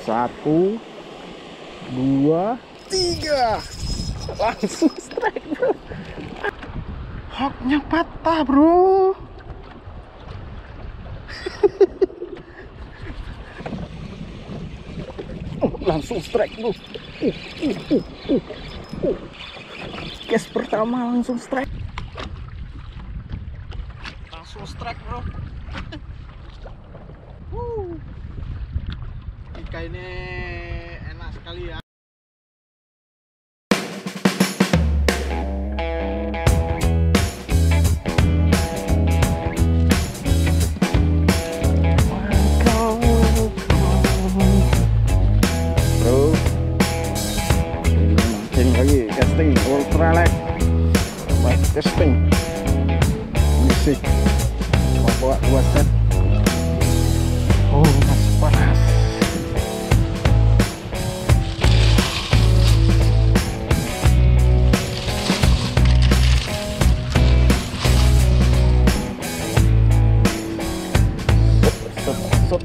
1, 2, 3. Langsung strike, bro. Hooknya patah, bro. Langsung strike, bro. Case pertama langsung strike. Langsung strike, bro. Ikan ini enak sekali ya. Ultralight buat testing musik, mau bawa 2 set. Oh, masih panas. Set.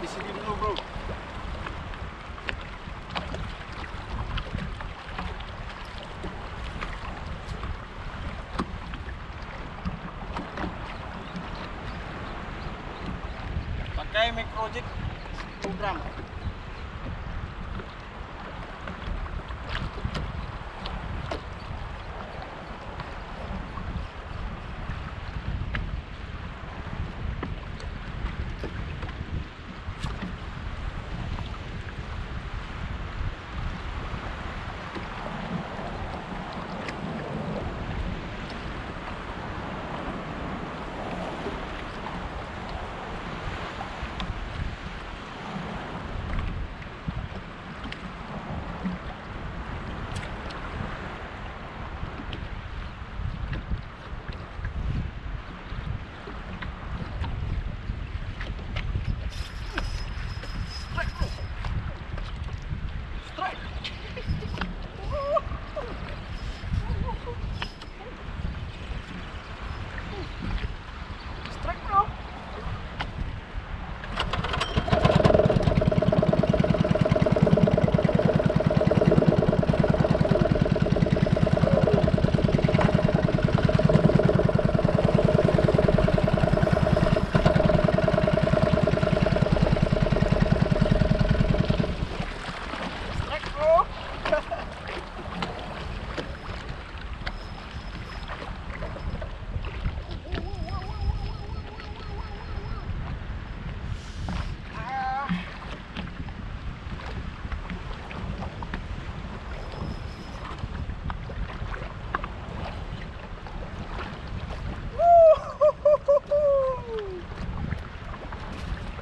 Di sini dulu, bro. Pakai microjig program.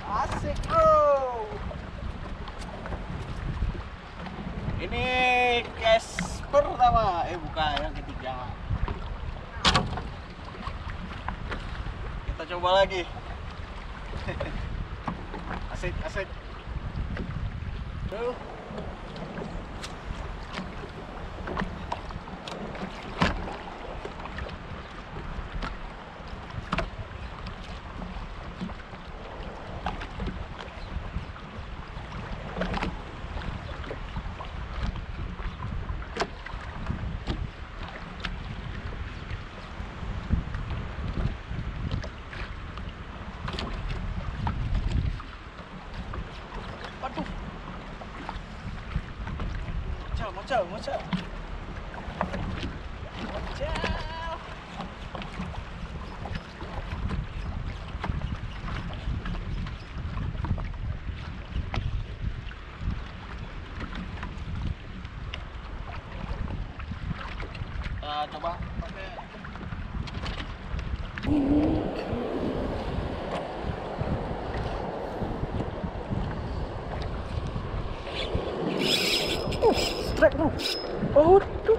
Asik, bro. Ini case pertama, bukan yang ketiga. Kita coba lagi. Asik. Tuh. Muncul. Muncul. Coba pakai strike bro. Oh tuh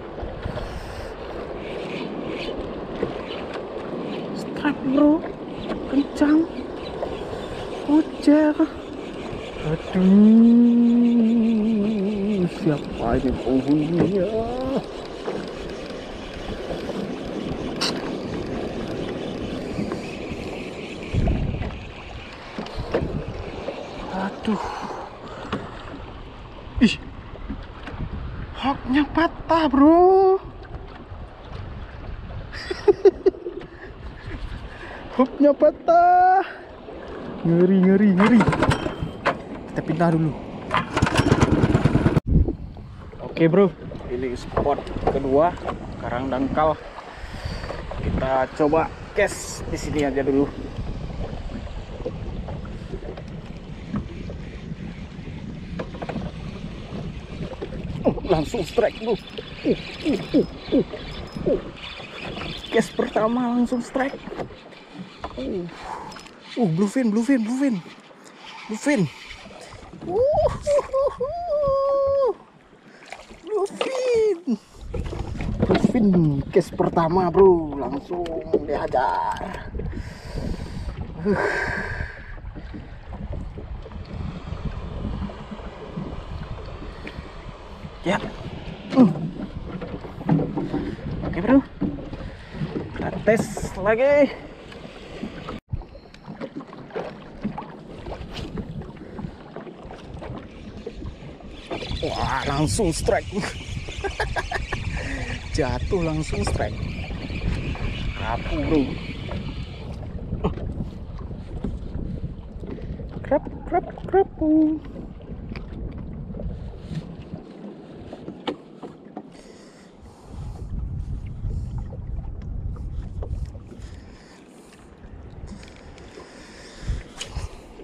strike bro, kencang. Ojek. Aduh, siapa ini penghuninya? Aduh. Ih. Hoknya patah, bro. Hoknya patah. Ngeri. Kita pindah dulu. Oke, bro. Ini spot kedua, karang dangkal. Kita coba cast di sini aja dulu. Langsung strike bro. Cast pertama langsung strike. Bluefin. Bluefin. Cast pertama bro, langsung dihajar. Ya. Oke bro, kita tes lagi. Wah, langsung strike. Jatuh langsung strike. Rapu bro. Krapu.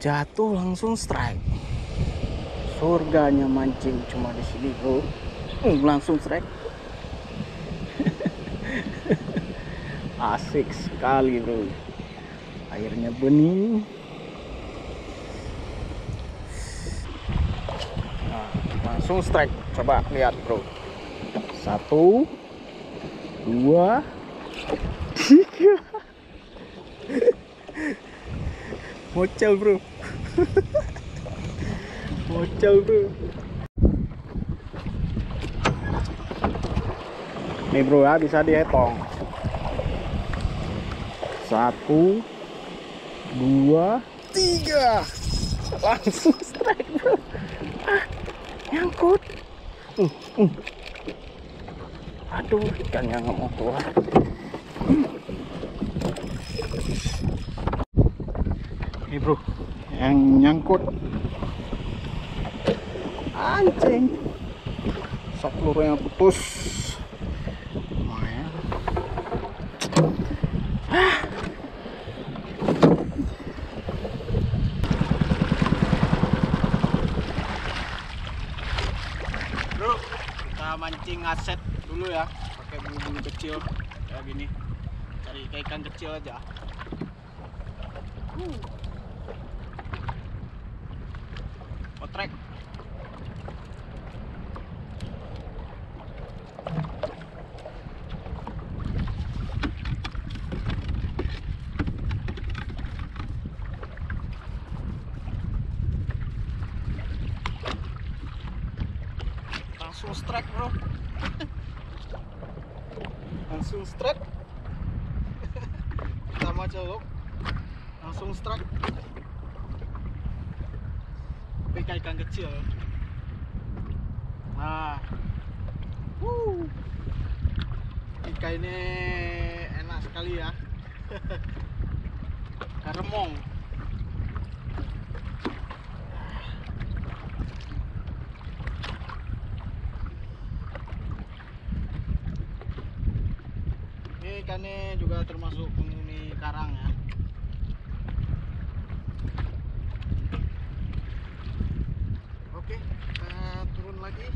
Jatuh langsung strike. Surganya mancing cuma di sini bro. Langsung strike. Asik sekali bro. Airnya bening. Nah, langsung strike. Coba lihat bro. 1, 2, 3. Bocel bro. Bocel bro. Nih bro ya, bisa dihitung. 1, 2, 3. Langsung strike bro. Nyangkut. Aduh, ikannya nggak mau keluar. Ini bro, yang nyangkut anjing, sok peluru yang putus. Lumayan. Bro, kita mancing aset dulu ya, pakai bulu-bulu kecil kayak gini. Cari ikan kecil aja. Otrek. Langsung strike bro. Langsung strike. Sama colok. Langsung strike. Ikan kecil. Nah, ikan ini enak sekali ya. Karemong. ikannya juga termasuk penghuni karang ya. Oke, kita turun lagi.